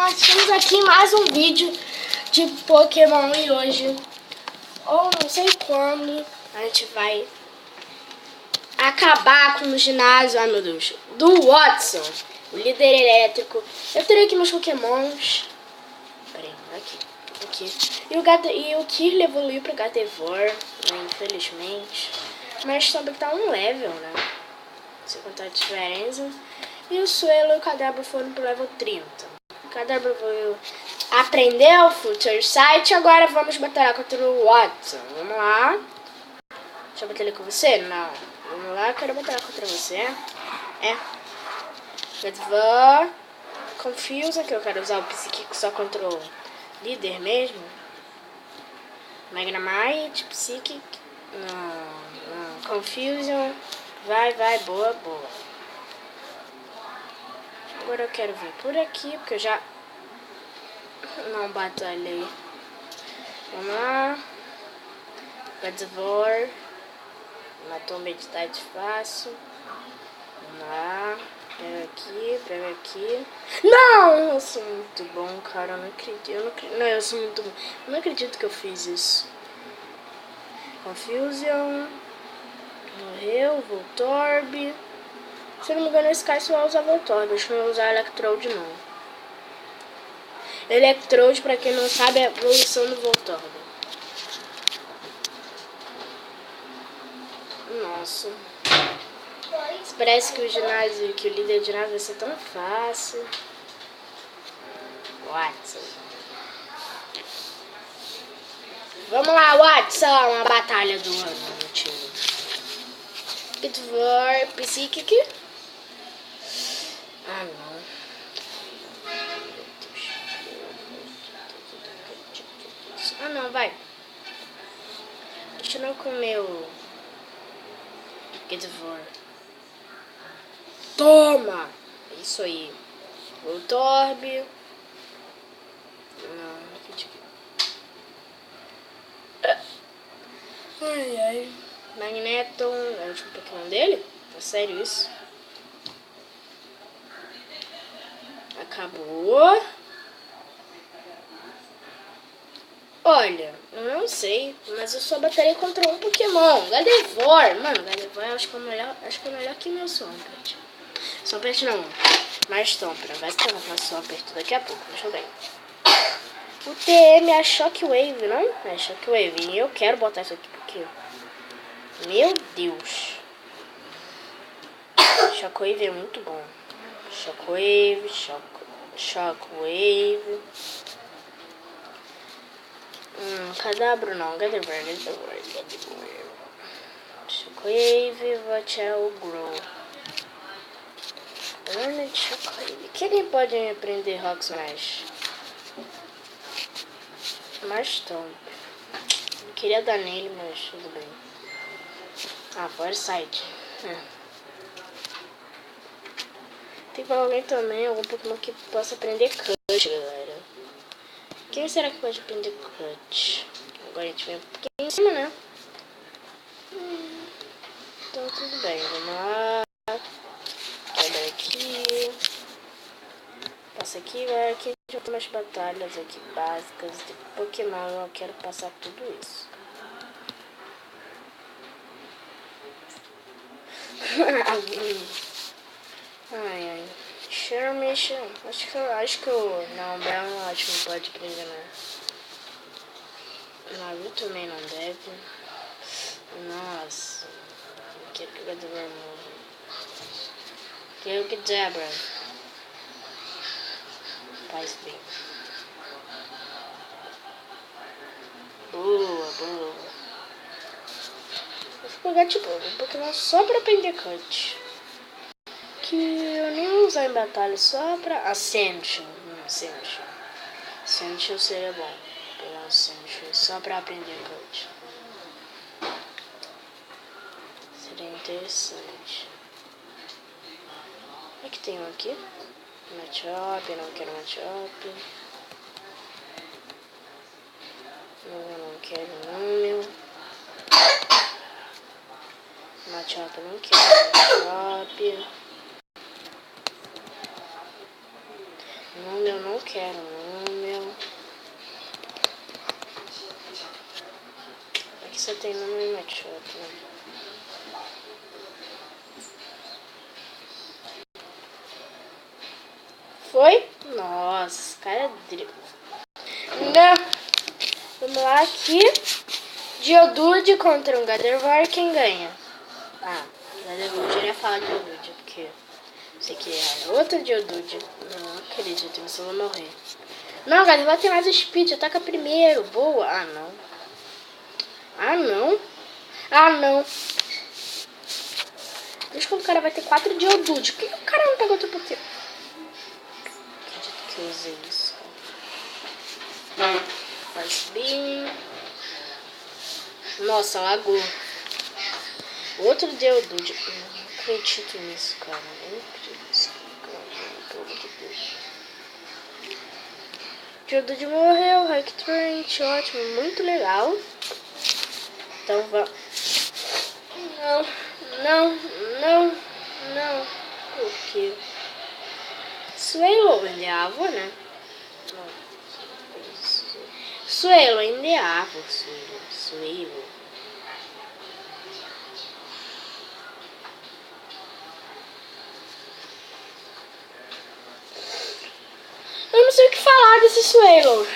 nós estamos aqui em mais um vídeo de Pokémon e hoje, ou não sei quando, a gente vai acabar com o ginásio, ai meu Deus, do Watson, o líder elétrico. Eu terei aqui meus Pokémons. Peraí, aqui. E o Kirlia evoluiu para Gardevoir, né, infelizmente. Mas também tá um level, né? Se contar a diferença. E o Suelo e o Kadabra foram pro level 30. O Kadabra evoluiu, aprendeu o Future Sight. Agora vamos batalhar contra o Watson. Vamos lá. Deixa eu batalhar com você? Não. Vamos lá, eu quero batalhar contra você. Gardevoir. Confusion, que eu quero usar o Psychic só contra o líder mesmo. Magnemite, Psychic. Não. Confusion. Vai, boa. Agora eu quero vir por aqui, porque eu já não batalhei. Vamos lá. Gardevoir. Matou metade fácil. Vamos lá. Pega aqui. Não! Eu sou muito bom, cara. Eu não acredito. Não, eu sou muito bom. Eu não acredito que eu fiz isso. Confusion. Morreu. Voltorb. Se eu não me engano, esse cara só usa Voltorb. Deixa eu usar Electrode não. Electrode, pra quem não sabe, é a evolução do Voltorb. Nossa. Parece que o líder de ginásio vai ser tão fácil. Watson. Vamos lá, Watson. A batalha do ano, meu time. Gardevoir, Psychic. Ah, não. Ah, não, vai. Deixa eu não comer o Gardevoir. Toma! Isso aí. Voltorb. Não. Ai. Magneton. É o último Pokémon dele? É sério isso? Acabou. Olha, eu não sei, mas eu só batalhei contra um Pokémon, Gardevoir. Mano, Gardevoir acho que é melhor que meu Swampert. Swampert não, mas Stompra. Vai ter uma Swampert daqui a pouco, deixa eu ver. O TM é Shockwave, não? É Shockwave, e eu quero botar isso aqui porque... Meu Deus. Shockwave é muito bom. Shockwave. Kadabra não, Gardevoir. Shockwave, Vachel, Grow. Learned Shockwave. Quem pode aprender Rock Smash? Stomp. Eu queria dar nele, mas tudo bem. Foresight. Tem que falar alguém também, algum Pokémon que possa aprender Cut, galera. Quem será que pode aprender Cut? Agora a gente vem um pouquinho em cima, né? Então tudo bem, vamos lá. Quebra aqui. Passa aqui, vai aqui. A gente vai ter umas batalhas aqui básicas de Pokémon. Eu quero passar tudo isso. Ai. Shermish. Acho que o... Não, Brown acho que não pode aprender, né? Naruto também não deve. Nossa. Eu quero que o Gardevoir morra. Quero que Zebra. Faz bem. Boa. Vou pegar tipo um Pokémon só pra aprender Cut. Que eu nem vou usar em batalha, só pra... Ascension. Ascension seria bom. Pegar Ascension só pra aprender Cut. Seria interessante. O que tem um aqui? Machop, não quero Machop. Não quero Número. Machop, não quero Machop. Número, não quero não, meu. Aqui só tem número e matchup, né? Foi? Nossa, esse cara é dribble. Não. Vamos lá aqui. Geodude contra um Gardevoir, quem ganha? Ah, Gardevoir, eu ia falar de Geodude, porque esse aqui é outro Geodude. Não acredito, você vai morrer. Não, Gardevoir tem mais speed, ataca primeiro. Boa. Ah, não. Ah, não. Ah, não. Deixa que o cara vai ter 4 Geodude. Por que o cara não pegou tudo aqui? Acredito que eu usei isso. Faz bem. Nossa, lagou. Outro Geodude. Eu não acredito nisso, cara. Eu não acredito nisso, cara. Pelo amor de Deus. Geodude morreu. Hacktorrent, ótimo. Muito legal. Então vamos. Não, não, não, não. Por quê? Suelo ainda é árvore, né? Suelo ainda é árvore. Suelo. Eu não sei o que falar desse Suelo.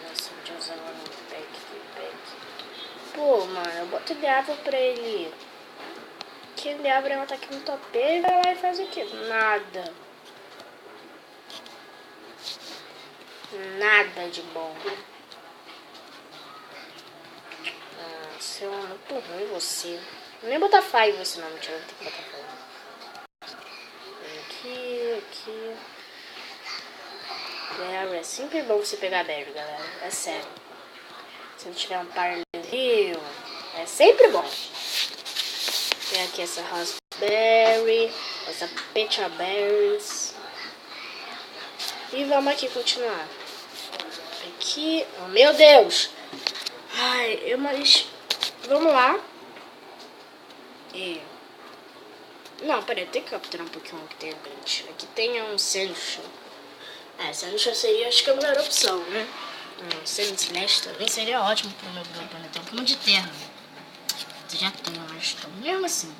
Nossa, deixa eu usar um pack. Pô, mano, eu boto de árvore pra ele. Que ele abre um ataque no top, ele vai lá e faz o quê? Nada. Nada de bom. Nossa, eu amo muito ruim você. Nem botar fire em você não, mentira, não tem que botar fire. Aqui. Berry, é sempre bom você pegar Berry, galera. É sério. Se não tiver um Parley, é sempre bom. Tem aqui essa Raspberry, essa Pecha Berries. E vamos aqui continuar. Aqui, oh, meu Deus. Ai, mas vamos lá. Não, peraí, tem que capturar um Pokémon que tem glitch. Aqui tem um Sandshrew. Sandshrew seria, acho que a melhor opção, né? Sandslash também seria ótimo pro meu planeta. Um Pokémon de terra. Eu já tenho, mas então, mesmo assim.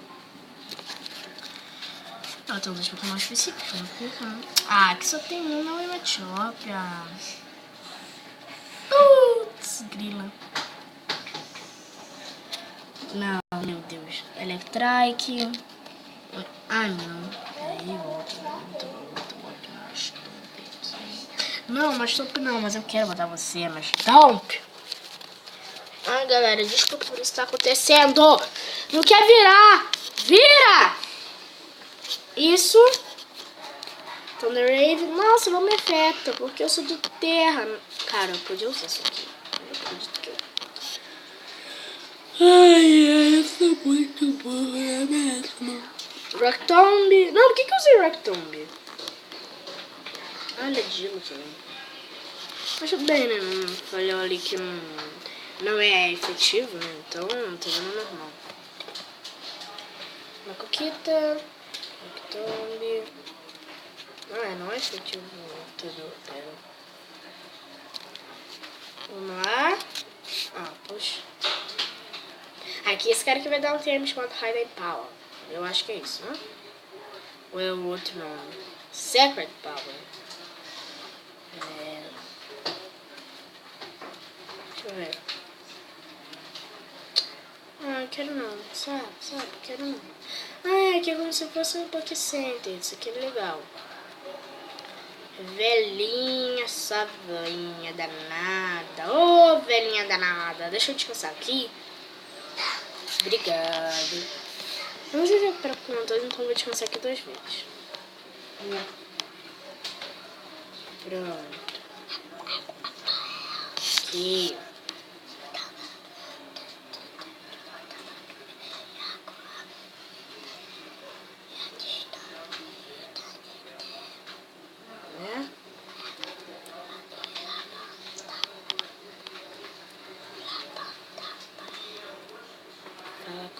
Eu tenho 2 Pokémon específicos, né? Aqui só tem um, não é Matiópia. Putz, grila. Não, meu Deus. Electrike. Ah, não. Aí, outro. Não, Mastomp não, mas eu quero botar você, Mastomp. Ai, galera, desculpa por isso que tá acontecendo. Não quer virar. Vira! Isso. Thunder Wave. Nossa, não me afeta, porque eu sou de terra. Cara, eu podia usar isso aqui. Eu acredito que eu... Ai, essa é muito boa, é mesmo. Rock Tomb. Não, por que eu usei Rock Tomb? Olha, Dilo também. Mas tudo bem, né? Não falhou ali que não é efetivo, né? Então, tá vendo normal. Uma coquita. Rock Tomb. Não é efetivo. Tudo, pera. Vamos lá. Poxa. Aqui esse cara que vai dar um termo chamado High Power. Eu acho que é isso, né? Ou é o outro nome? Secret Power. Deixa eu ver. Quero não. Sabe, quero não. Aqui é como se fosse um Poké Center. Isso aqui é legal. Velhinha savinha danada. Ô, velhinha danada. Deixa eu descansar aqui. Obrigado. Vamos ver para conta, então vou descansar aqui 2 vezes. Pronto. Aqui.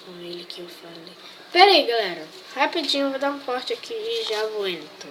Com ele que eu falei. Pera aí, galera. Rapidinho, eu vou dar um corte aqui e já vou indo.